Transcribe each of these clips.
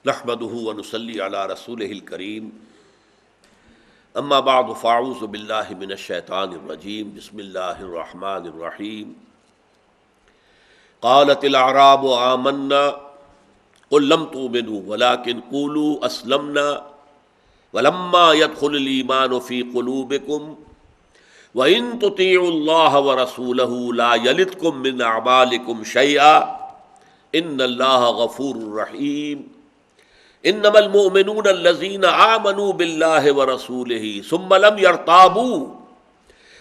نحمده ونصلي على رسوله الكريم اما بعد فاعوذ بالله من الشیطان الرجیم بسم اللہ الرحمن الرحیم قالت الاعراب آمنا قل لم تؤمنوا ولكن قولوا اسلمنا ولما يدخل الايمان في قلوبكم وان تطيعوا الله ورسوله لا يلدكم من اعمالكم شيئا ان الله غفور رحیم انما المؤمنون الذين آمنوا بالله ورسوله ثم لم يرتابوا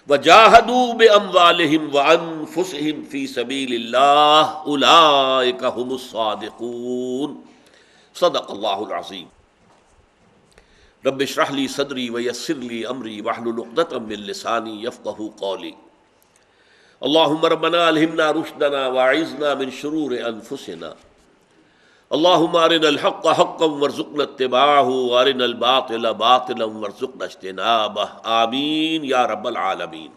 وجاهدوا بأموالهم وأنفسهم في سبيل الله أولئك هم الصادقون صدق الله العظيم رب اشرح لي صدري ويسر لي أمري واحلل عقدة من لساني يفقهوا قولي اللهم ربنا ألهمنا رشدنا وأعذنا من شرور أنفسنا اللهم ارنا الحق حقا وارزقنا اتباعه وارنا الباطل باطلا وارزقنا اجتنابه آمین یا رب العالمین۔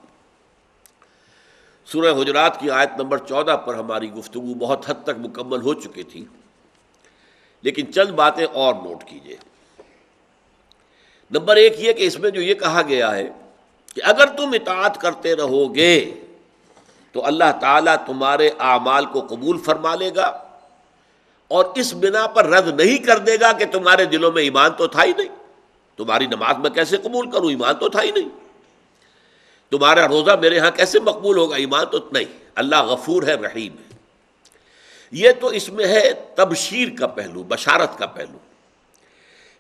سورہ حجرات کی آیت نمبر 14 پر ہماری گفتگو بہت حد تک مکمل ہو چکی تھی، لیکن چند باتیں اور نوٹ کیجیے۔ نمبر ایک یہ کہ اس میں جو یہ کہا گیا ہے کہ اگر تم اطاعت کرتے رہو گے تو اللہ تعالیٰ تمہارے اعمال کو قبول فرما لے گا، اور اس بنا پر رد نہیں کر دے گا کہ تمہارے دلوں میں ایمان تو تھا ہی نہیں، تمہاری نماز میں کیسے قبول کروں، ایمان تو تھا ہی نہیں، تمہارا روزہ میرے ہاں کیسے مقبول ہوگا، ایمان تو نہیں۔ اللہ غفور ہے، رحیم ہے۔ یہ تو اس میں ہے تبشیر کا پہلو، بشارت کا پہلو۔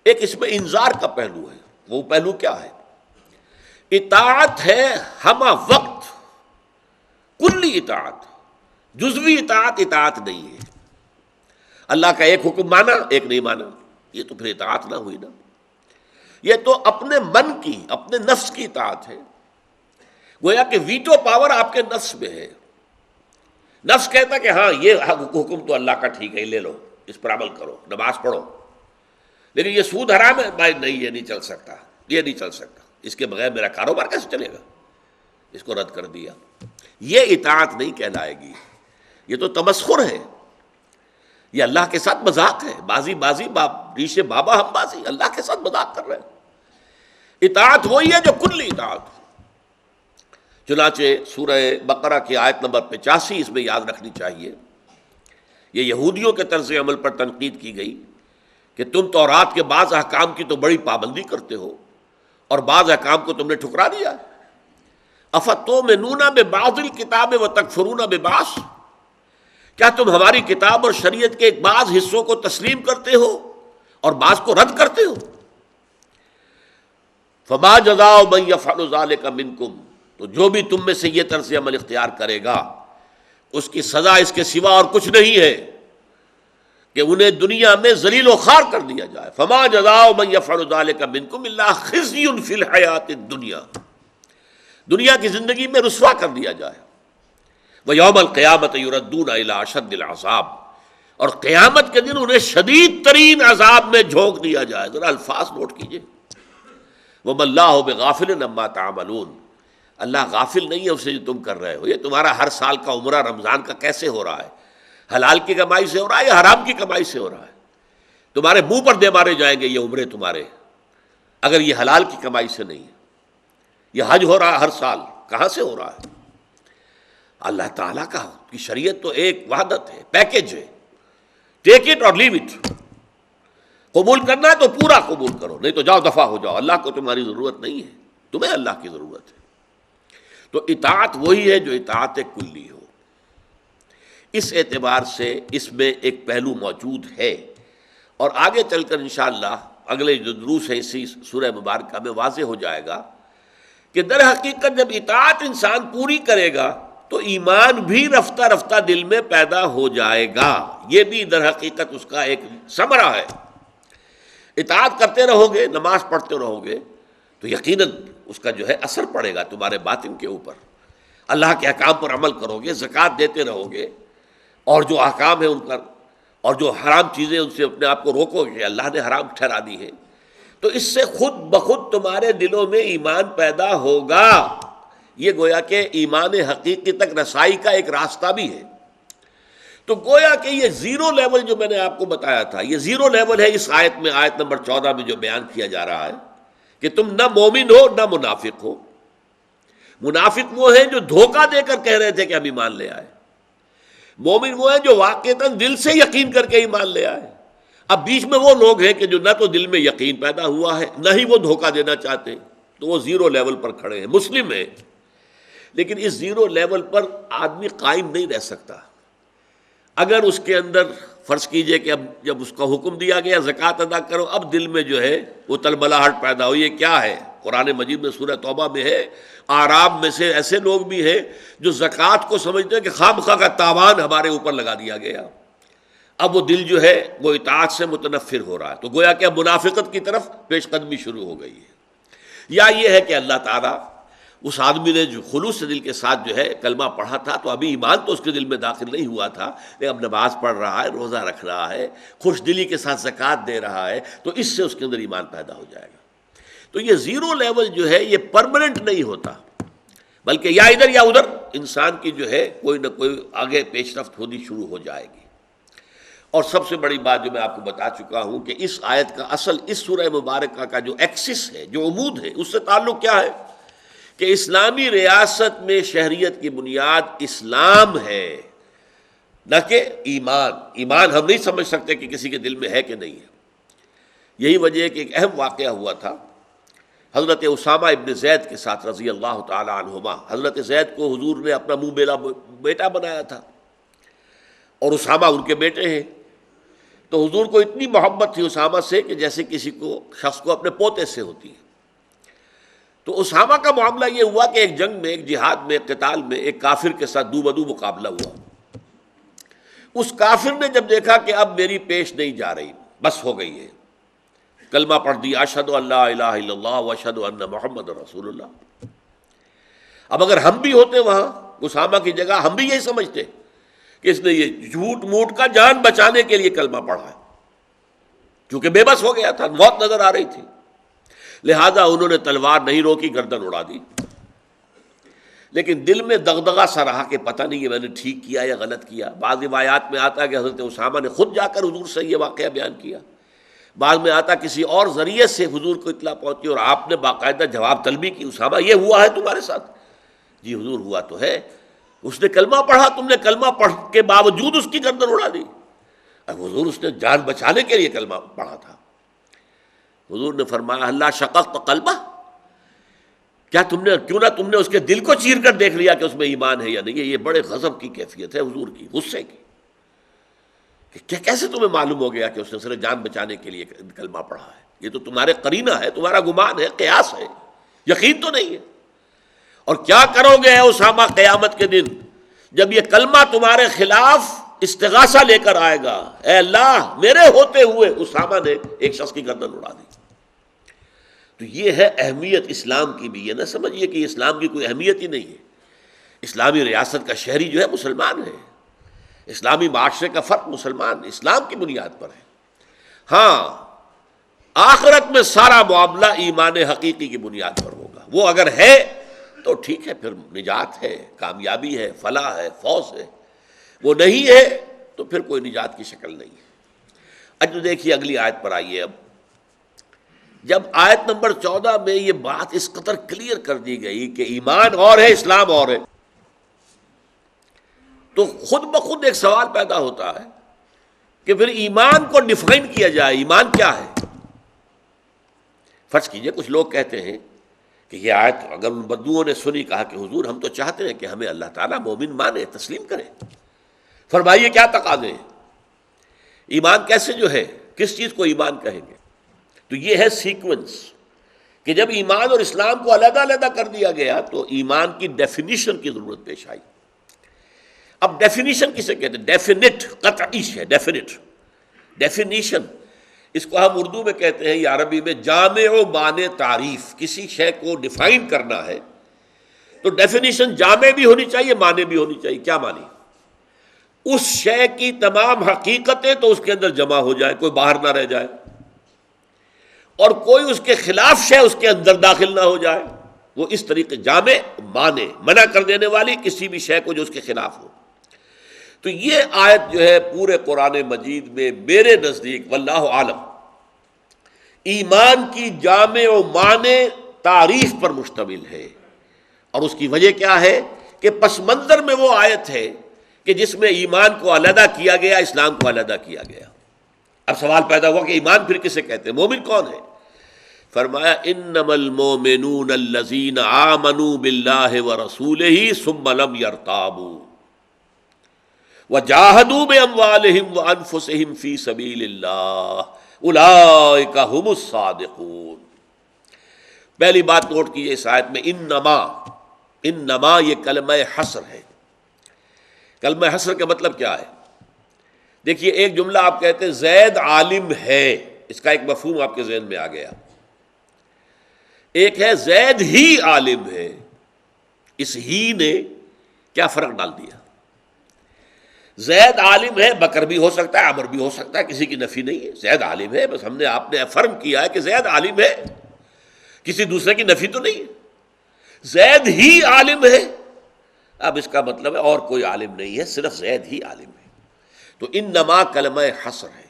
ایک اس میں انذار کا پہلو ہے۔ وہ پہلو کیا ہے؟ اطاعت ہے ہمہ وقت کلی اطاعت، جزوی اطاعت اطاعت نہیں ہے۔ اللہ کا ایک حکم مانا، ایک نہیں مانا، یہ تو پھر اطاعت نہ ہوئی نا۔ یہ تو اپنے من کی، اپنے نفس کی اطاعت ہے۔ گویا کہ ویٹو پاور آپ کے نفس میں ہے۔ نفس کہتا کہ ہاں یہ حکم تو اللہ کا ٹھیک ہے، لے لو، اس پر عمل کرو، نماز پڑھو، لیکن یہ سود حرام ہے، بھائی نہیں یہ نہیں چل سکتا، یہ نہیں چل سکتا، اس کے بغیر میرا کاروبار کیسے چلے گا، اس کو رد کر دیا۔ یہ اطاعت نہیں کہلائے گی، یہ تو تمسخر ہے، یہ اللہ کے ساتھ مذاق ہے، بازی ریشے بابا ہم بازی، اللہ کے ساتھ مذاق کر رہے ہیں۔ اطاعت وہی ہے جو کلی اطاعت۔ چنانچہ سورہ بقرہ کی آیت نمبر 85 اس میں یاد رکھنی چاہیے۔ یہ یہودیوں کے طرز عمل پر تنقید کی گئی کہ تم تورات کے بعض احکام کی تو بڑی پابندی کرتے ہو اور بعض احکام کو تم نے ٹھکرا دیا۔ افتؤمنون ببعض الکتاب وتکفرون ببعض، کیا تم ہماری کتاب اور شریعت کے ایک بعض حصوں کو تسلیم کرتے ہو اور بعض کو رد کرتے ہو؟ فما جزاء من يفعل ذلك منکم، تو جو بھی تم میں سے یہ طرز عمل اختیار کرے گا اس کی سزا اس کے سوا اور کچھ نہیں ہے کہ انہیں دنیا میں ذلیل و خوار کر دیا جائے۔ فما جزاء من يفعل ذلك منکم الا خزي في الحیاۃ الدنیا، دنیا کی زندگی میں رسوا کر دیا جائے۔ وَيَوْمَ الْقِيَامَةِ يُرَدُّونَ إِلَىٰ أَشَدِّ الْعَذَابِ، اور قیامت کے دن انہیں شدید ترین عذاب میں جھونک دیا جائے۔ ذرا الفاظ نوٹ کیجئے۔ وَمَا اللَّهُ بِغَافِلٍ عَمَّا تَعْمَلُونَ، اللہ غافل نہیں ہے اسے جو تم کر رہے ہو۔ یہ تمہارا ہر سال کا عمرہ رمضان کا کیسے ہو رہا ہے؟ حلال کی کمائی سے ہو رہا ہے یا حرام کی کمائی سے ہو رہا ہے؟ تمہارے منہ پر دے مارے جائیں گے یہ عمرے تمہارے، اگر یہ حلال کی کمائی سے نہیں ہے۔ یہ حج ہو رہا ہے ہر سال، کہاں سے ہو رہا ہے؟ اللہ تعالیٰ کی شریعت تو ایک وحدت ہے، پیکج ہے، ٹیک اٹ اور لیو اٹ۔ قبول کرنا ہے تو پورا قبول کرو، نہیں تو جاؤ دفع ہو جاؤ، اللہ کو تمہاری ضرورت نہیں ہے، تمہیں اللہ کی ضرورت ہے۔ تو اطاعت وہی ہے جو اطاعت کلی ہو۔ اس اعتبار سے اس میں ایک پہلو موجود ہے، اور آگے چل کر انشاءاللہ اگلے جو دروس ہیں اسی سورہ مبارکہ میں واضح ہو جائے گا کہ در حقیقت جب اطاعت انسان پوری کرے گا تو ایمان بھی رفتہ رفتہ دل میں پیدا ہو جائے گا۔ یہ بھی در حقیقت اس کا ایک ثمرہ ہے۔ اطاعت کرتے رہو گے، نماز پڑھتے رہو گے تو یقیناً اس کا جو ہے اثر پڑے گا تمہارے باطن کے اوپر۔ اللہ کے احکام پر عمل کرو گے، زکوٰۃ دیتے رہو گے، اور جو احکام ہیں ان پر، اور جو حرام چیزیں ان سے اپنے آپ کو روکو گے، اللہ نے حرام ٹھہرا دی ہے، تو اس سے خود بخود تمہارے دلوں میں ایمان پیدا ہوگا۔ یہ گویا کہ ایمان حقیقی تک رسائی کا ایک راستہ بھی ہے۔ تو گویا کہ یہ زیرو لیول جو میں نے آپ کو بتایا تھا، یہ زیرو لیول ہے اس آیت میں، آیت نمبر 14 میں جو بیان کیا جا رہا ہے کہ تم نہ مومن ہو نہ منافق ہو۔ منافق وہ ہیں جو دھوکہ دے کر کہہ رہے تھے کہ ہم ایمان لے آئے، مومن وہ ہیں جو واقعتاً دل سے یقین کر کے ایمان لے آئے۔ اب بیچ میں وہ لوگ ہیں کہ جو نہ تو دل میں یقین پیدا ہوا ہے نہ ہی وہ دھوکہ دینا چاہتے ہیں، تو وہ زیرو لیول پر کھڑے ہیں، مسلم ہیں، لیکن اس زیرو لیول پر آدمی قائم نہیں رہ سکتا۔ اگر اس کے اندر فرض کیجئے کہ اب جب اس کا حکم دیا گیا زکوٰۃ ادا کرو، اب دل میں جو ہے وہ تلبلاہٹ پیدا ہوئی، یہ کیا ہے؟ قرآن مجید میں سورہ توبہ میں ہے، اعراب میں سے ایسے لوگ بھی ہیں جو زکوٰۃ کو سمجھتے ہیں کہ خواہ مخواہ کا تاوان ہمارے اوپر لگا دیا گیا، اب وہ دل جو ہے وہ اطاعت سے متنفر ہو رہا ہے، تو گویا کہ اب منافقت کی طرف پیش قدمی شروع ہو گئی ہے۔ یا یہ ہے کہ اللہ تعالیٰ اس آدمی نے جو خلوص دل کے ساتھ جو ہے کلمہ پڑھا تھا، تو ابھی ایمان تو اس کے دل میں داخل نہیں ہوا تھا، لیکن اب نماز پڑھ رہا ہے، روزہ رکھ رہا ہے، خوش دلی کے ساتھ زکوٰۃ دے رہا ہے، تو اس سے اس کے اندر ایمان پیدا ہو جائے گا۔ تو یہ زیرو لیول جو ہے یہ پرماننٹ نہیں ہوتا، بلکہ یا ادھر یا ادھر انسان کی جو ہے کوئی نہ کوئی آگے پیش رفت ہونی شروع ہو جائے گی۔ اور سب سے بڑی بات جو میں آپ کو بتا چکا ہوں کہ اس آیت کا اصل اس سورہ مبارکہ کا جو ایکسس ہے، جو عمود ہے، اس سے تعلق کیا ہے کہ اسلامی ریاست میں شہریت کی بنیاد اسلام ہے، نہ کہ ایمان۔ ایمان ہم نہیں سمجھ سکتے کہ کسی کے دل میں ہے کہ نہیں ہے۔ یہی وجہ ہے کہ ایک اہم واقعہ ہوا تھا حضرت اسامہ ابن زید کے ساتھ رضی اللہ تعالی عنہما۔ حضرت زید کو حضور نے اپنا منہ بیلا بیٹا بنایا تھا، اور اسامہ ان کے بیٹے ہیں، تو حضور کو اتنی محبت تھی اسامہ سے کہ جیسے کسی کو شخص کو اپنے پوتے سے ہوتی ہے۔ تو اسامہ کا معاملہ یہ ہوا کہ ایک جنگ میں، ایک جہاد میں، ایک قتال میں ایک کافر کے ساتھ دو بدو مقابلہ ہوا۔ اس کافر نے جب دیکھا کہ اب میری پیش نہیں جا رہی، بس ہو گئی ہے، کلمہ پڑھ دیا، اشہد ان لا الہ الا اللہ واشہد ان محمد رسول اللہ۔ اب اگر ہم بھی ہوتے وہاں اسامہ کی جگہ، ہم بھی یہی سمجھتے کہ اس نے یہ جھوٹ موٹ کا جان بچانے کے لیے کلمہ پڑھا ہے، کیونکہ بے بس ہو گیا تھا، موت نظر آ رہی تھی، لہذا انہوں نے تلوار نہیں روکی، گردن اڑا دی۔ لیکن دل میں دغدغہ سا رہا کہ پتہ نہیں ہے میں نے ٹھیک کیا یا غلط کیا۔ بعض روایات میں آتا ہے کہ حضرت اسامہ نے خود جا کر حضور سے یہ واقعہ بیان کیا، بعض میں آتا کسی اور ذریعے سے حضور کو اطلاع پہنچی اور آپ نے باقاعدہ جواب طلبی کی، اسامہ یہ ہوا ہے تمہارے ساتھ؟ جی حضور ہوا تو ہے۔ اس نے کلمہ پڑھا، تم نے کلمہ پڑھ کے باوجود اس کی گردن اڑا دی۔ اب حضور اس نے جان بچانے کے لیے کلمہ پڑھا تھا۔ حضور نے فرمایا اللہ شققت قلبہ، کیا کیوں نہ تم نے اس کے دل کو چیر کر دیکھ لیا کہ اس میں ایمان ہے یا نہیں ہے؟ یہ بڑے غضب کی کیفیت ہے حضور کی، غصے کی، کہ کیسے تمہیں معلوم ہو گیا کہ اس نے صرف جان بچانے کے لیے کلمہ پڑھا ہے؟ یہ تو تمہارے قرینہ ہے، تمہارا گمان ہے، قیاس ہے، یقین تو نہیں ہے۔ اور کیا کرو گے اے اسامہ قیامت کے دن جب یہ کلمہ تمہارے خلاف استغاثہ لے کر آئے گا؟ اے اللہ میرے ہوتے ہوئے اسامہ نے ایک شخص کی گردن اڑا دی۔ تو یہ ہے اہمیت اسلام کی بھی، یہ نہ سمجھیے کہ اسلام کی کوئی اہمیت ہی نہیں ہے۔ اسلامی ریاست کا شہری جو ہے مسلمان ہے، اسلامی معاشرے کا فرد مسلمان اسلام کی بنیاد پر ہے۔ ہاں آخرت میں سارا معاملہ ایمان حقیقی کی بنیاد پر ہوگا، وہ اگر ہے تو ٹھیک ہے، پھر نجات ہے، کامیابی ہے، فلاح ہے، فوز ہے۔ وہ نہیں ہے تو پھر کوئی نجات کی شکل نہیں ہے۔ اچھا دیکھیے اگلی آیت پر آئیے۔ اب جب آیت نمبر 14 میں یہ بات اس قدر کلیئر کر دی گئی کہ ایمان اور ہے، اسلام اور ہے، تو خود بخود ایک سوال پیدا ہوتا ہے کہ پھر ایمان کو ڈیفائن کیا جائے، ایمان کیا ہے؟ فرض کیجئے کچھ لوگ کہتے ہیں کہ یہ آیت اگر ان بدوؤں نے سنی، کہا کہ حضور ہم تو چاہتے ہیں کہ ہمیں اللہ تعالیٰ مومن مانے، تسلیم کرے، فرمائیے کیا تقاضے ہیں؟ ایمان کیسے جو ہے، کس چیز کو ایمان کہیں گے؟ تو یہ ہے سیکوینس کہ جب ایمان اور اسلام کو علیحدہ علیحدہ کر دیا گیا تو ایمان کی ڈیفینیشن کی ضرورت پیش آئی۔ اب ڈیفینیشن کسے کہتے ہیں؟ ڈیفینٹ، قطعی ہے، ڈیفینٹ ڈیفینیشن، اس کو ہم اردو میں کہتے ہیں یا عربی میں جامع و معنی تعریف۔ کسی شے کو ڈیفائن کرنا ہے تو ڈیفینیشن جامع بھی ہونی چاہیے، معنی بھی ہونی چاہیے۔ کیا معنی؟ اس شے کی تمام حقیقتیں تو اس کے اندر جمع ہو جائے، کوئی باہر نہ رہ جائے، اور کوئی اس کے خلاف شے اس کے اندر داخل نہ ہو جائے۔ وہ اس طریقے جامع، معنی، منع کر دینے والی کسی بھی شے کو جو اس کے خلاف ہو۔ تو یہ آیت جو ہے پورے قرآن مجید میں میرے نزدیک واللہ عالم ایمان کی جامع و معنی تعریف پر مشتمل ہے، اور اس کی وجہ کیا ہے کہ پس منظر میں وہ آیت ہے کہ جس میں ایمان کو علیحدہ کیا گیا، اسلام کو علیحدہ کیا گیا۔ اب سوال پیدا ہوا کہ ایمان پھر کسے کہتے ہیں، مومن کون ہے؟ فرمایا انما المؤمنون الذین آمنوا باللہ ورسولہ ثم لم یرتابوا وجاہدوا باموالہم وانفسہم فی سبیل اللہ اولئک ھم الصادقون۔ پہلی بات نوٹ کیجئے اس آیت میں انما یہ کلمہ حصر ہے۔ کلمہ حصر کا مطلب کیا ہے؟ دیکھیے ایک جملہ آپ کہتے ہیں زید عالم ہے، اس کا ایک مفہوم آپ کے ذہن میں آ گیا۔ ایک ہے زید ہی عالم ہے، اس ہی نے کیا فرق ڈال دیا؟ زید عالم ہے، بکر بھی ہو سکتا ہے، عمر بھی ہو سکتا ہے، کسی کی نفی نہیں ہے، زید عالم ہے، بس ہم نے آپ نے افرم کیا ہے کہ زید عالم ہے، کسی دوسرے کی نفی تو نہیں ہے۔ زید ہی عالم ہے، اب اس کا مطلب ہے اور کوئی عالم نہیں ہے، صرف زید ہی عالم ہے۔ تو انما کلمہ حصر ہے،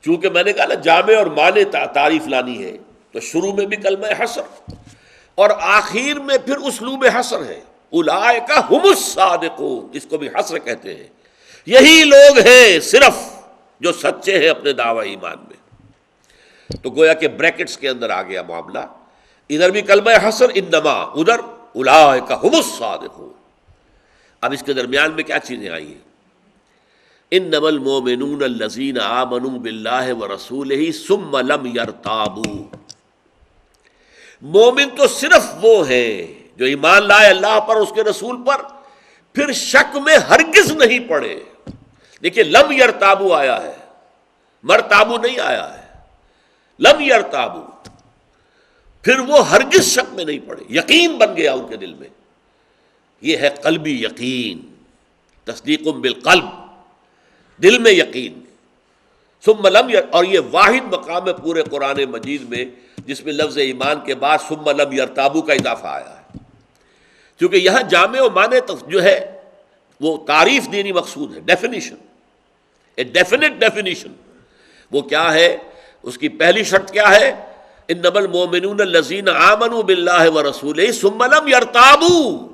چونکہ میں نے کہا نا جامع اور معنی تعریف لانی ہے، تو شروع میں بھی کلمہ حصر اور آخر میں پھر اسلوب حصر ہے، اولئک ھم الصادقون، اس کو بھی حصر کہتے ہیں۔ یہی لوگ ہیں صرف جو سچے ہیں اپنے دعوی ایمان میں۔ تو گویا کہ بریکٹس کے اندر آ گیا معاملہ، ادھر بھی کلمہ حصر انما، ادھر اولئک ھم الصادقون۔ اب اس کے درمیان میں کیا چیزیں آئی ہیں؟ انما المؤمنون الذین آمنوا باللہ ورسولہ ثم لم یرتابوا۔ مومن تو صرف وہ ہیں جو ایمان لائے اللہ پر، اس کے رسول پر، پھر شک میں ہرگز نہیں پڑے۔ دیکھیے لم یرتابوا آیا ہے، مرتابو نہیں آیا ہے، لم یرتابوا، پھر وہ ہرگز شک میں نہیں پڑے، یقین بن گیا ان کے دل میں۔ یہ ہے قلبی یقین، تصدیق بالقلب، دل میں یقین۔ ثم لم اور یہ واحد مقام ہے پورے قرآن مجید میں جس میں لفظ ایمان کے بعد ثم لم یرتابوا کا اضافہ آیا ہے، کیونکہ یہاں جامع و معنی جو ہے وہ تعریف دینی مقصود ہے، ڈیفینیشن، اے ڈیفینٹ ڈیفینیشن۔ وہ کیا ہے؟ اس کی پہلی شرط کیا ہے؟ انما المؤمنون الذین آمنوا باللہ ورسولہ ثم لم یرتابوا۔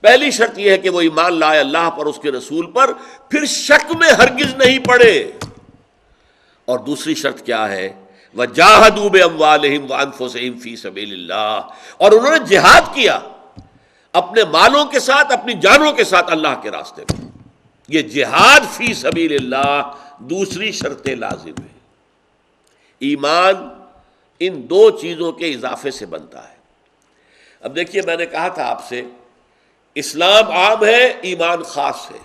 پہلی شرط یہ ہے کہ وہ ایمان لائے اللہ پر، اس کے رسول پر، پھر شک میں ہرگز نہیں پڑے۔ اور دوسری شرط کیا ہے؟ وجاہدوا باموالہم وانفسہم فی سبیل اللہ، اور انہوں نے جہاد کیا اپنے مالوں کے ساتھ، اپنی جانوں کے ساتھ اللہ کے راستے میں۔ یہ جہاد فی سبیل اللہ دوسری شرط لازم ہے۔ ایمان ان دو چیزوں کے اضافے سے بنتا ہے۔ اب دیکھیے میں نے کہا تھا آپ سے اسلام عام ہے، ایمان خاص ہے،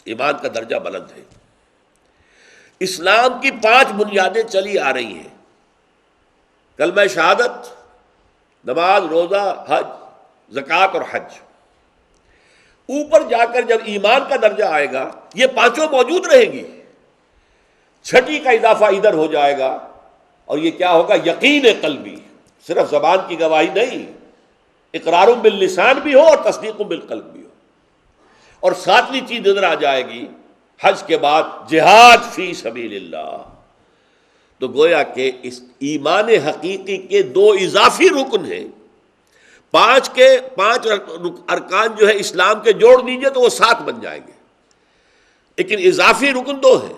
ایمان کا درجہ بلند ہے۔ اسلام کی 5 بنیادیں چلی آ رہی ہیں، کلمہ شہادت، نماز، روزہ، حج، زکوٰۃ اور حج۔ اوپر جا کر جب ایمان کا درجہ آئے گا یہ 5 موجود رہیں گی، 6 کا اضافہ ادھر ہو جائے گا، اور یہ کیا ہوگا؟ یقین قلبی، صرف زبان کی گواہی نہیں، اقرار باللسان بھی ہو اور تصدیق بالقلب بھی ہو۔ اور 7ویں چیز ادھر آ جائے گی حج کے بعد، جہاد فی سبیل اللہ۔ تو گویا کہ اس ایمان حقیقی کے 2 اضافی رکن ہیں، 5 کے 5 ارکان جو ہے اسلام کے جوڑ دیجئے تو وہ 7 بن جائیں گے، لیکن اضافی رکن 2 ہیں،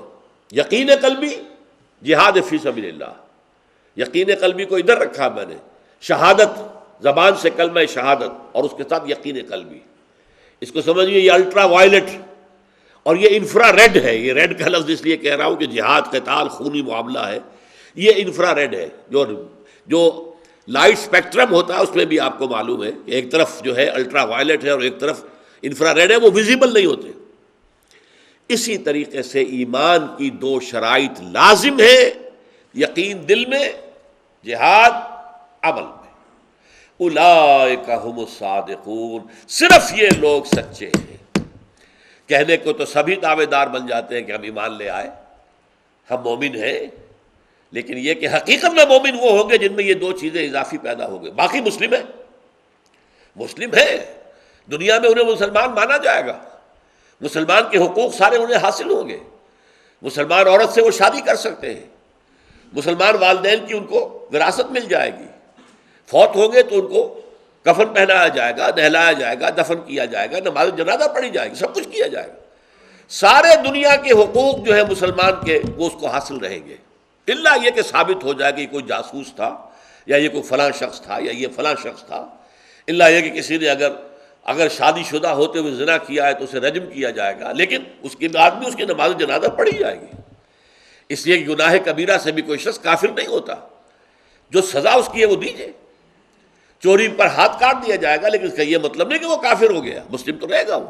یقین قلبی، جہاد فی سبیل اللہ۔ یقین قلبی کو ادھر رکھا میں نے، شہادت، زبان سے کلمہ شہادت، اور اس کے ساتھ یقین قلبی۔ اس کو سمجھیے یہ الٹرا وائلٹ اور یہ انفرا ریڈ ہے۔ یہ ریڈ کا لفظ اس لیے کہہ رہا ہوں کہ جہاد، قتال، خونی معاملہ ہے، یہ انفرا ریڈ ہے۔ جو لائٹ اسپیکٹرم ہوتا ہے اس میں بھی آپ کو معلوم ہے کہ ایک طرف جو ہے الٹرا وائلٹ ہے اور ایک طرف انفرا ریڈ ہے، وہ ویزیبل نہیں ہوتے۔ اسی طریقے سے ایمان کی 2 شرائط لازم ہے، یقین دل میں، جہاد عمل میں۔ اولئک ھم الصادقون، صرف یہ لوگ سچے ہیں۔ کہنے کو تو سبھی دعوے دار بن جاتے ہیں کہ ہم ایمان لے آئے، ہم مومن ہیں، لیکن یہ کہ حقیقت میں مومن وہ ہوں گے جن میں یہ 2 چیزیں اضافی پیدا ہو گئی۔ باقی مسلم ہیں، مسلم ہیں، دنیا میں انہیں مسلمان مانا جائے گا، مسلمان کے حقوق سارے انہیں حاصل ہوں گے، مسلمان عورت سے وہ شادی کر سکتے ہیں، مسلمان والدین کی ان کو وراثت مل جائے گی، فوت ہوں گے تو ان کو کفن پہنایا جائے گا، نہلایا جائے گا، دفن کیا جائے گا، نماز جنازہ پڑھی جائے گی، سب کچھ کیا جائے گا۔ سارے دنیا کے حقوق جو ہے مسلمان کے وہ اس کو حاصل رہیں گے، الا یہ کہ ثابت ہو جائے کہ کوئی جاسوس تھا یا یہ کوئی فلاں شخص تھا یا یہ فلاں شخص تھا، الا یہ کہ کسی نے اگر شادی شدہ ہوتے ہوئے زنا کیا ہے تو اسے رجم کیا جائے گا، لیکن اس کے بعد بھی اس کی نماز جنازہ پڑھی جائے گی، اس لیے کہ گناہ کبیرہ سے بھی کوئی شخص کافر نہیں ہوتا، جو سزا اس کی ہے وہ دیجیے۔ چوری پر ہاتھ کاٹ دیا جائے گا لیکن اس کا یہ مطلب نہیں کہ وہ کافر ہو گیا، مسلم تو رہے گا، وہ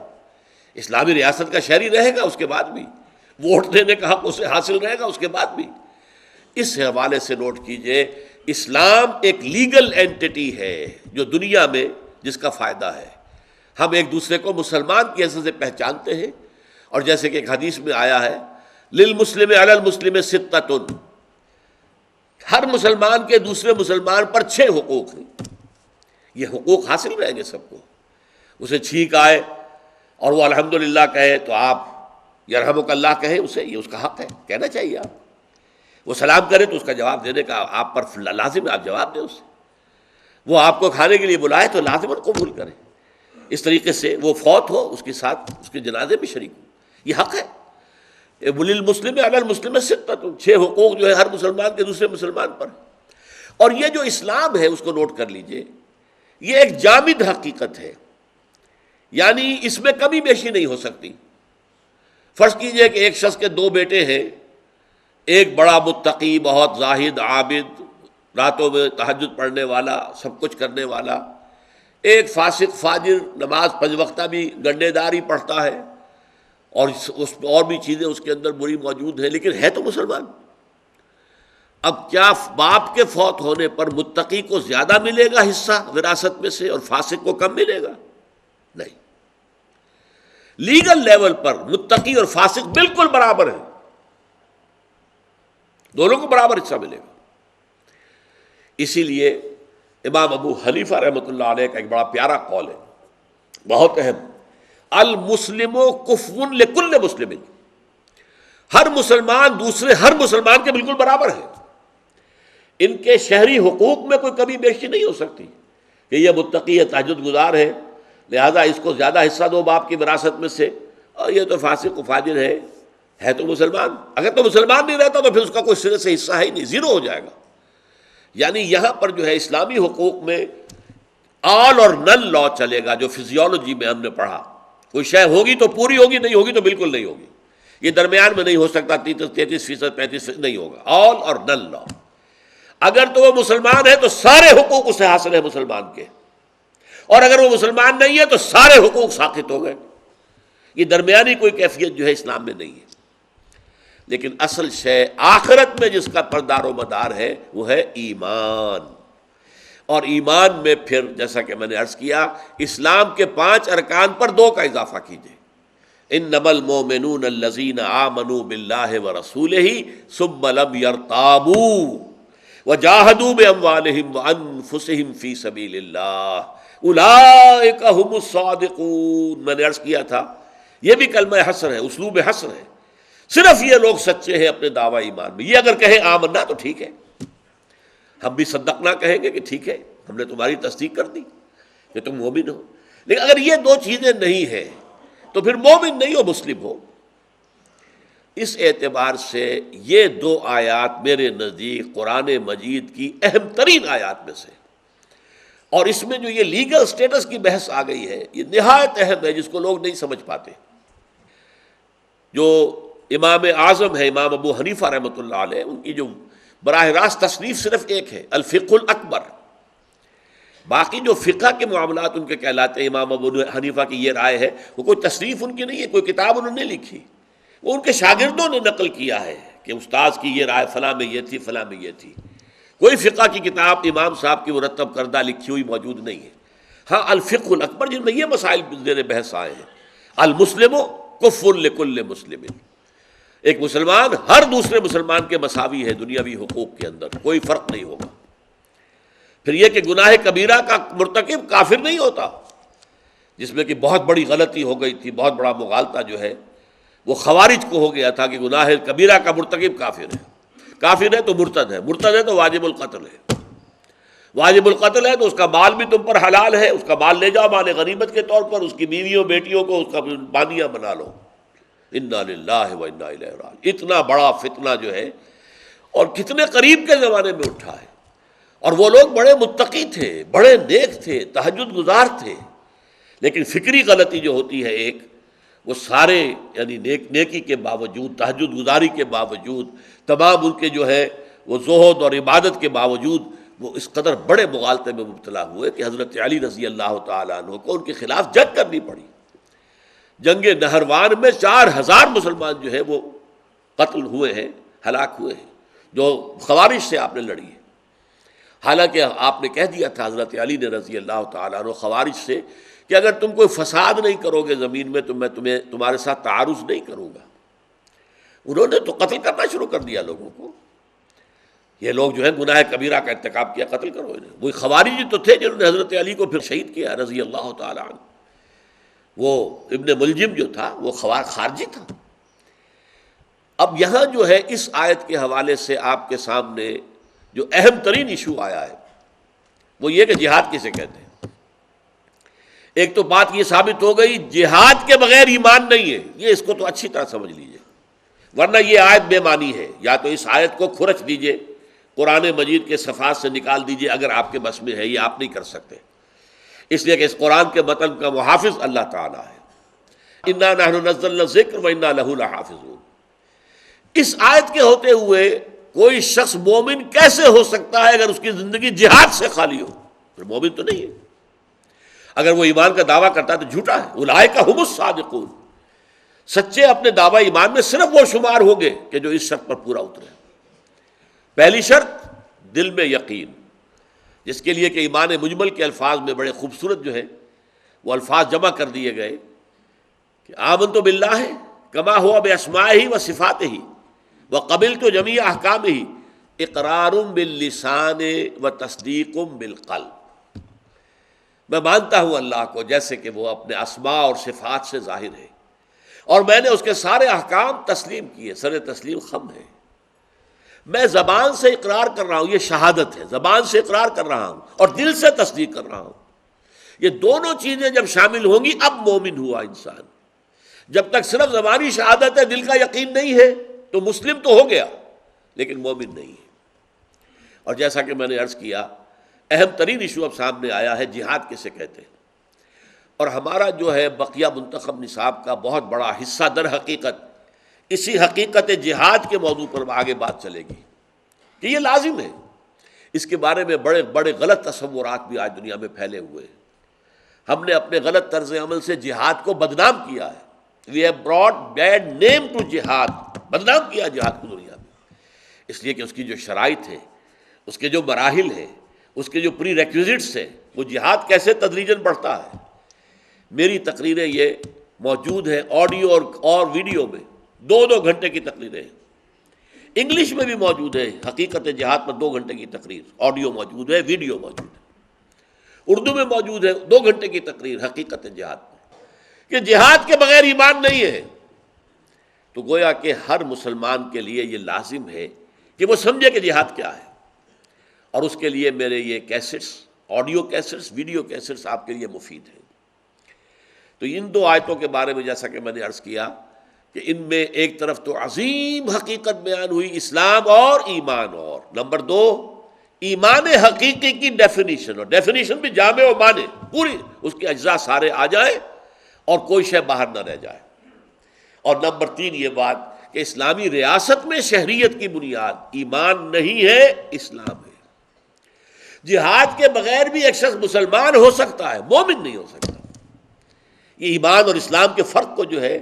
اسلامی ریاست کا شہری رہے گا، اس کے بعد بھی ووٹ دینے کا حق اسے حاصل رہے گا، اس کے بعد بھی۔ اس حوالے سے نوٹ کیجئے، اسلام ایک لیگل اینٹی ہے جو دنیا میں جس کا فائدہ ہے۔ ہم ایک دوسرے کو مسلمان کی حیثیت سے پہچانتے ہیں، اور جیسے کہ ایک حدیث میں آیا ہے للمسلم علی المسلم ستۃ، ہر مسلمان کے دوسرے مسلمان پر 6 حقوق ہیں، یہ حقوق حاصل رہیں گے سب کو۔ اسے چھینک آئے اور وہ الحمدللہ کہے تو آپ یرحمک اللہ کہیں اسے، یہ اس کا حق ہے، کہنا چاہیے آپ۔ وہ سلام کرے تو اس کا جواب دینے کا آپ پر لازم ہے، آپ جواب دیں اسے۔ وہ آپ کو کھانے کے لیے بلائے تو لازم قبول کریں۔ اس طریقے سے وہ فوت ہو اس کے ساتھ اس کے جنازے میں شریک ہو، یہ حق ہے۔ وللمسلم علی المسلم ستۃ، 6 حقوق جو ہے ہر مسلمان کے دوسرے مسلمان پر۔ اور یہ جو اسلام ہے اس کو نوٹ کر لیجئے، یہ ایک جامد حقیقت ہے، یعنی اس میں کمی بیشی نہیں ہو سکتی۔ فرض کیجئے کہ ایک شخص کے 2 بیٹے ہیں، ایک بڑا متقی، بہت زاہد، عابد، راتوں میں تہجد پڑھنے والا، سب کچھ کرنے والا، ایک فاسق فاجر، نماز 5 وقتہ بھی گنڈے داری پڑھتا ہے، اور اور بھی چیزیں اس کے اندر بری موجود ہیں، لیکن ہے تو مسلمان۔ اب کیا باپ کے فوت ہونے پر متقی کو زیادہ ملے گا حصہ وراثت میں سے اور فاسق کو کم ملے گا؟ نہیں، لیگل لیول پر متقی اور فاسق بالکل برابر ہیں، دونوں کو برابر حصہ ملے گا۔ اسی لیے امام ابو حنیفہ رحمۃ اللہ علیہ کا ایک بڑا پیارا قول ہے، بہت اہم، المسلم کفو لکل مسلم، ہر مسلمان دوسرے ہر مسلمان کے بالکل برابر ہے، ان کے شہری حقوق میں کوئی کمی بیشی نہیں ہو سکتی کہ یہ متقی ہے، تہجد گزار ہے، لہذا اس کو زیادہ حصہ دو باپ کی وراثت میں سے، اور یہ تو فاسق و فاجر ہے تو مسلمان، اگر تو مسلمان نہیں رہتا تو پھر اس کا کوئی سرے سے حصہ ہے ہی نہیں، زیرو ہو جائے گا۔ یعنی یہاں پر جو ہے اسلامی حقوق میں آل اور نل لا چلے گا، جو فزیولوجی میں ہم نے پڑھا، کوئی شے ہوگی تو پوری ہوگی، نہیں ہوگی تو بالکل نہیں ہوگی، یہ درمیان میں نہیں ہو سکتا، 33%، 35% نہیں ہوگا، آل اور نل لا۔ اگر تو وہ مسلمان ہے تو سارے حقوق اسے حاصل ہے مسلمان کے، اور اگر وہ مسلمان نہیں ہے تو سارے حقوق ساقط ہو گئے۔ یہ درمیانی کوئی کیفیت جو ہے اسلام میں نہیں ہے۔ لیکن اصل شے آخرت میں جس کا پردار و مدار ہے وہ ہے ایمان، اور ایمان میں پھر جیسا کہ میں نے عرض کیا، اسلام کے 5 ارکان پر 2 کا اضافہ کیجئے، انما المؤمنون الذین آمنوا باللہ ورسولہ ثم لم یرتابوا وجاہدوا باموالہم وانفسہم فی سبیل اللہ اولئک ھم الصادقون۔ میں نے عرض کیا تھا یہ بھی کلمہ حصر ہے، اسلوب حصر ہے، صرف یہ لوگ سچے ہیں اپنے دعویٰ ایمان میں۔ یہ اگر کہیں آمنا تو ٹھیک ہے، ہم بھی صدقنا کہیں گے کہ ٹھیک ہے، ہم نے تمہاری تصدیق کر دی کہ تم مومن ہو، لیکن اگر یہ 2 چیزیں نہیں ہیں تو پھر مومن نہیں ہو، مسلم ہو۔ اس اعتبار سے یہ 2 آیات میرے نزدیک قرآن مجید کی اہم ترین آیات میں سے، اور اس میں جو یہ لیگل سٹیٹس کی بحث آ گئی ہے یہ نہایت اہم ہے، جس کو لوگ نہیں سمجھ پاتے۔ جو امام اعظم ہے امام ابو حنیفہ رحمۃ اللہ علیہ، ان کی جو براہ راست تصنیف صرف ایک ہے، الفقہ الاکبر، باقی جو فقہ کے معاملات ان کے کہلاتے ہیں، امام ابو حنیفہ کی یہ رائے ہے، وہ کوئی تصنیف ان کی نہیں ہے، کوئی کتاب انہوں نے لکھی، وہ ان کے شاگردوں نے نقل کیا ہے کہ استاذ کی یہ رائے فلاں میں یہ تھی، فلاں میں یہ تھی۔ کوئی فقہ کی کتاب امام صاحب کی مرتب کردہ لکھی ہوئی موجود نہیں ہے۔ ہاں الفقہ الاکبر جن میں یہ مسائل زیر بحث آئے ہیں، المسلم کفو لکل مسلم، ایک مسلمان ہر دوسرے مسلمان کے مساوی ہے دنیاوی حقوق کے اندر، کوئی فرق نہیں ہوگا۔ پھر یہ کہ گناہ کبیرہ کا مرتکب کافر نہیں ہوتا، جس میں کہ بہت بڑی غلطی ہو گئی تھی، بہت بڑا مغالطہ جو ہے وہ خوارج کو ہو گیا تھا کہ گناہ کبیرہ کا مرتکب کافر ہے، کافر ہے تو مرتد ہے، مرتد ہے تو واجب القتل ہے، واجب القتل ہے تو اس کا مال بھی تم پر حلال ہے، اس کا مال لے جاؤ مال غنیمت کے طور پر، اس کی بیویوں بیٹیوں کو اس کا بانیہ بنا لو۔ انا للہ و انا الیہ راجعون۔ اتنا بڑا فتنہ جو ہے اور کتنے قریب کے زمانے میں اٹھا ہے، اور وہ لوگ بڑے متقی تھے، بڑے نیک تھے، تہجد گزار تھے، لیکن فکری غلطی جو ہوتی ہے ایک، وہ سارے یعنی نیکی کے باوجود، تہجد گزاری کے باوجود، تمام ان کے جو ہے وہ زہد اور عبادت کے باوجود وہ اس قدر بڑے مغالطے میں مبتلا ہوئے کہ حضرت علی رضی اللہ تعالیٰ عنہ کو ان کے خلاف جنگ کرنی پڑی۔ جنگ نہروان میں 4000 مسلمان جو ہے وہ قتل ہوئے ہیں، ہلاک ہوئے ہیں، جو خوارج سے آپ نے لڑی ہے۔ حالانکہ آپ نے کہہ دیا تھا حضرت علی نے رضی اللہ تعالیٰ عنہ خوارج سے کہ اگر تم کوئی فساد نہیں کرو گے زمین میں تو میں تمہارے ساتھ تعارض نہیں کروں گا۔ انہوں نے تو قتل کرنا شروع کر دیا لوگوں کو، یہ لوگ جو ہے گناہ کبیرہ کا ارتکاب کیا، قتل کرو انہیں۔ وہی خوارجی تو تھے جنہوں نے حضرت علی کو پھر شہید کیا رضی اللہ تعالیٰ عنہ۔ وہ ابن ملجم جو تھا وہ خارجی تھا۔ اب یہاں جو ہے اس آیت کے حوالے سے آپ کے سامنے جو اہم ترین ایشو آیا ہے وہ یہ کہ جہاد کسے کہتے ہیں۔ ایک تو بات یہ ثابت ہو گئی جہاد کے بغیر ایمان نہیں ہے، یہ اس کو تو اچھی طرح سمجھ لیجئے، ورنہ یہ آیت بے معنی ہے۔ یا تو اس آیت کو کھرچ دیجئے، قرآن مجید کے صفحات سے نکال دیجئے اگر آپ کے بس میں ہے، یہ آپ نہیں کر سکتے، اس لیے کہ اس قرآن کے متن کا محافظ اللہ تعالیٰ ہے۔ انا نحن نزلنا الذکر وانا لہ لحافظون۔ اس آیت کے ہوتے ہوئے کوئی شخص مومن کیسے ہو سکتا ہے اگر اس کی زندگی جہاد سے خالی ہو؟ پھر مومن تو نہیں ہے۔ اگر وہ ایمان کا دعویٰ کرتا ہے تو جھوٹا ہے۔ اولئک ھم الصادقون، سچے اپنے دعویٰ ایمان میں صرف وہ شمار ہوں گے کہ جو اس شرط پر پورا اترے۔ پہلی شرط دل میں یقین، جس کے لیے کہ ایمان مجمل کے الفاظ میں بڑے خوبصورت جو ہے وہ الفاظ جمع کر دیے گئے کہ آمنت باللہ کما ہوا باسمائہ و صفاتہ وقبلت جمیع احکامہ اقرار باللسان و تصدیق بالقلب۔ میں مانتا ہوں اللہ کو جیسے کہ وہ اپنے اسماء اور صفات سے ظاہر ہے، اور میں نے اس کے سارے احکام تسلیم کیے، سر تسلیم خم ہے۔ میں زبان سے اقرار کر رہا ہوں، یہ شہادت ہے، زبان سے اقرار کر رہا ہوں اور دل سے تصدیق کر رہا ہوں۔ یہ دونوں چیزیں جب شامل ہوں گی اب مومن ہوا انسان۔ جب تک صرف زبانی شہادت ہے، دل کا یقین نہیں ہے تو مسلم تو ہو گیا لیکن مومن نہیں ہے۔ اور جیسا کہ میں نے عرض کیا اہم ترین ایشو اب سامنے آیا ہے جہاد کسے کہتے ہیں، اور ہمارا جو ہے بقیہ منتخب نصاب کا بہت بڑا حصہ در حقیقت اسی حقیقت جہاد کے موضوع پر آگے بات چلے گی کہ یہ لازم ہے۔ اس کے بارے میں بڑے بڑے غلط تصورات بھی آج دنیا میں پھیلے ہوئے ہیں۔ ہم نے اپنے غلط طرز عمل سے جہاد کو بدنام کیا ہے۔ We have brought bad name to جہاد، بدنام کیا جہاد کو دنیا میں، اس لیے کہ اس کی جو شرائط ہے، اس کے جو مراحل ہیں، اس کے جو پری ریکویزٹس ہیں، وہ جہاد کیسے تدریجاً بڑھتا ہے۔ میری تقریریں یہ موجود ہیں آڈیو اور ویڈیو میں، 2 گھنٹے کی تقریریں ہیں، انگلش میں بھی موجود ہے، حقیقت جہاد پر 2 گھنٹے کی تقریر، آڈیو موجود ہے، ویڈیو موجود ہے، اردو میں موجود ہے 2 گھنٹے کی تقریر حقیقت جہاد پر، کہ جہاد کے بغیر ایمان نہیں ہے۔ تو گویا کہ ہر مسلمان کے لیے یہ لازم ہے کہ وہ سمجھے کہ جہاد کیا ہے، اور اس کے لیے میرے یہ cassettes, audio cassettes, video cassettes آپ کے لیے مفید ہیں۔ تو ان 2 آیتوں کے بارے میں جیسا کہ میں نے عرض کیا کہ ان میں ایک طرف تو عظیم حقیقت بیان ہوئی اسلام اور ایمان، اور نمبر 2 ایمان حقیقی کی ڈیفینیشن، اور ڈیفینیشن بھی جامع و مانے، پوری اس کے اجزاء سارے آ جائیں اور کوئی شے باہر نہ رہ جائے۔ اور نمبر 3 یہ بات کہ اسلامی ریاست میں شہریت کی بنیاد ایمان نہیں ہے، اسلام ہے۔ جہاد کے بغیر بھی ایک شخص مسلمان ہو سکتا ہے، مومن نہیں ہو سکتا۔ یہ ایمان اور اسلام کے فرق کو جو ہے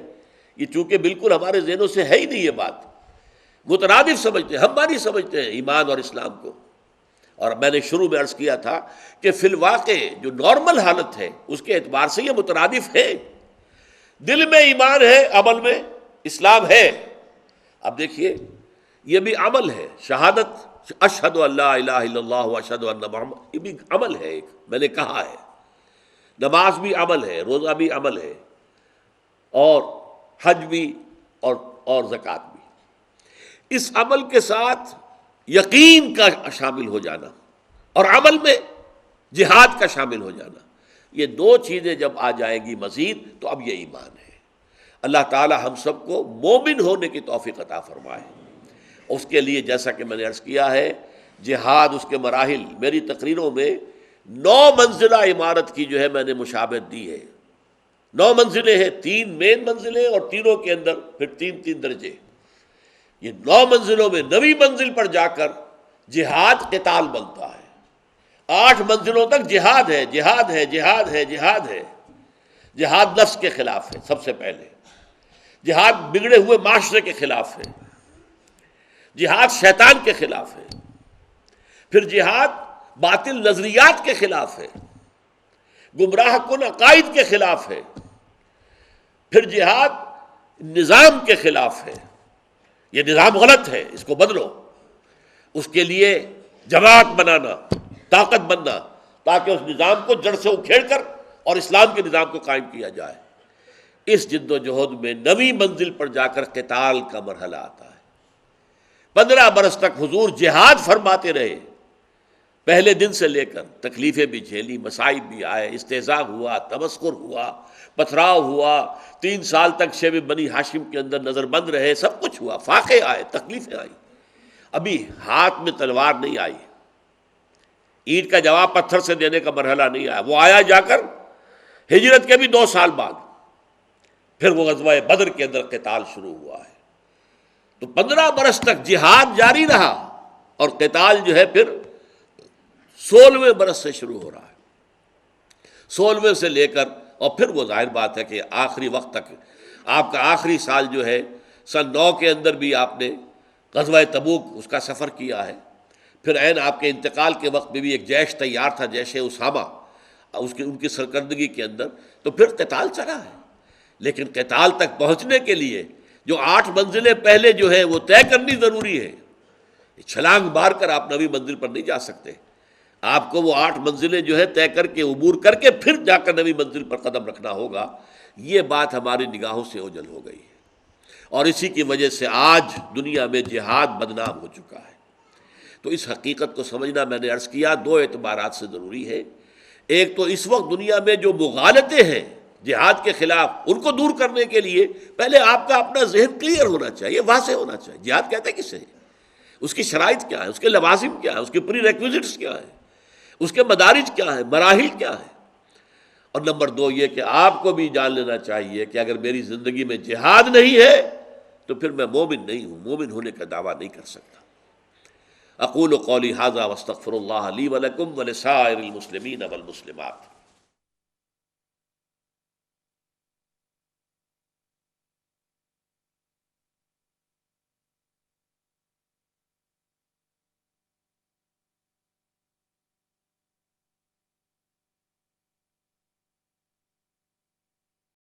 یہ چونکہ بالکل ہمارے ذہنوں سے ہے ہی نہیں، یہ بات مترادف سمجھتے ہیں، ہم مانی سمجھتے ہیں ایمان اور اسلام کو۔ اور میں نے شروع میں عرض کیا تھا کہ فی الواقع جو نارمل حالت ہے اس کے اعتبار سے یہ مترادف ہے، دل میں ایمان ہے، عمل میں اسلام ہے۔ اب دیکھیے یہ بھی عمل ہے، شہادت اشہد ان لا الہ الا اللہ و اشہد ان محمد، یہ بھی عمل ہے ایک، میں نے کہا ہے، نماز بھی عمل ہے، روزہ بھی عمل ہے، اور حج بھی اور زکوٰۃ بھی۔ اس عمل کے ساتھ یقین کا شامل ہو جانا اور عمل میں جہاد کا شامل ہو جانا، یہ دو چیزیں جب آ جائیں گی مزید تو اب یہ ایمان ہے۔ اللہ تعالی ہم سب کو مومن ہونے کی توفیق عطا فرمائے۔ اس کے لیے جیسا کہ میں نے عرض کیا ہے، جہاد اس کے مراحل میری تقریروں میں 9 منزلہ عمارت کی جو ہے میں نے مشابہت دی ہے۔ 9 منزلیں ہیں، 3 مین منزلیں اور تینوں کے اندر پھر 3 درجے۔ یہ 9 منزلوں میں 9ویں منزل پر جا کر جہاد قتال بنتا ہے۔ 8 منزلوں تک جہاد ہے، جہاد ہے، جہاد ہے، جہاد ہے۔ جہاد نفس کے خلاف ہے، سب سے پہلے جہاد بگڑے ہوئے معاشرے کے خلاف ہے، جہاد شیطان کے خلاف ہے، پھر جہاد باطل نظریات کے خلاف ہے، گمراہ کن عقائد کے خلاف ہے، پھر جہاد نظام کے خلاف ہے، یہ نظام غلط ہے، اس کو بدلو۔ اس کے لیے جماعت بنانا، طاقت بننا، تاکہ اس نظام کو جڑ سے اکھیڑ کر اور اسلام کے نظام کو قائم کیا جائے۔ اس جد و جہد میں 9ویں منزل پر جا کر قتال کا مرحلہ آتا ہے۔ 15 برس تک حضور جہاد فرماتے رہے، پہلے دن سے لے کر تکلیفیں بھی جھیلی، مصائب بھی آئے، استہزاء ہوا، تمسخر ہوا، پتھراؤ ہوا، 3 سال تک شیب بنی ہاشم کے اندر نظر بند رہے، سب کچھ ہوا، فاقے آئے، تکلیفیں آئی، ابھی ہاتھ میں تلوار نہیں آئی، اینٹ کا جواب پتھر سے دینے کا مرحلہ نہیں آیا، وہ آیا جا کر ہجرت کے بھی 2 سال بعد، پھر وہ غزوہ بدر کے اندر قتال شروع ہوا ہے۔ تو 15 برس تک جہاد جاری رہا، اور قتال جو ہے پھر 16ویں برس سے شروع ہو رہا ہے، 16ویں سے لے کر، اور پھر وہ ظاہر بات ہے کہ آخری وقت تک، آپ کا آخری سال جو ہے سن 9 کے اندر بھی آپ نے غزوہ تبوک اس کا سفر کیا ہے، پھر عین آپ کے انتقال کے وقت میں بھی ایک جیش تیار تھا، جیش اسامہ، ان کی سرکردگی کے اندر، تو پھر قتال چلا ہے۔ لیکن قتال تک پہنچنے کے لیے جو 8 منزلیں پہلے جو ہے وہ طے کرنی ضروری ہے۔ چھلانگ مار کر آپ 9ویں منزل پر نہیں جا سکتے، آپ کو وہ 8 منزلیں جو ہے طے کر کے عبور کر کے پھر جا کر 9ویں منزل پر قدم رکھنا ہوگا۔ یہ بات ہماری نگاہوں سے اوجھل ہو گئی ہے، اور اسی کی وجہ سے آج دنیا میں جہاد بدنام ہو چکا ہے۔ تو اس حقیقت کو سمجھنا، میں نے عرض کیا، 2 اعتبارات سے ضروری ہے۔ ایک تو اس وقت دنیا میں جو مغالطے ہیں جہاد کے خلاف، ان کو دور کرنے کے لیے پہلے آپ کا اپنا ذہن کلیئر ہونا چاہیے، واضح ہونا چاہیے۔ جہاد کہتے کسے ہیں، اس کی شرائط کیا ہے، اس کے لوازم کیا ہے، اس کے پری ریکوزٹس کیا ہے، اس کے مدارج کیا ہے، مراحل کیا ہے۔ اور نمبر 2 یہ کہ آپ کو بھی جان لینا چاہیے کہ اگر میری زندگی میں جہاد نہیں ہے تو پھر میں مومن نہیں ہوں، مومن ہونے کا دعویٰ نہیں کر سکتا۔ اقول قولی ھذا واستغفر اللہ لی ولکم ولسائر المسلمین والمسلمات۔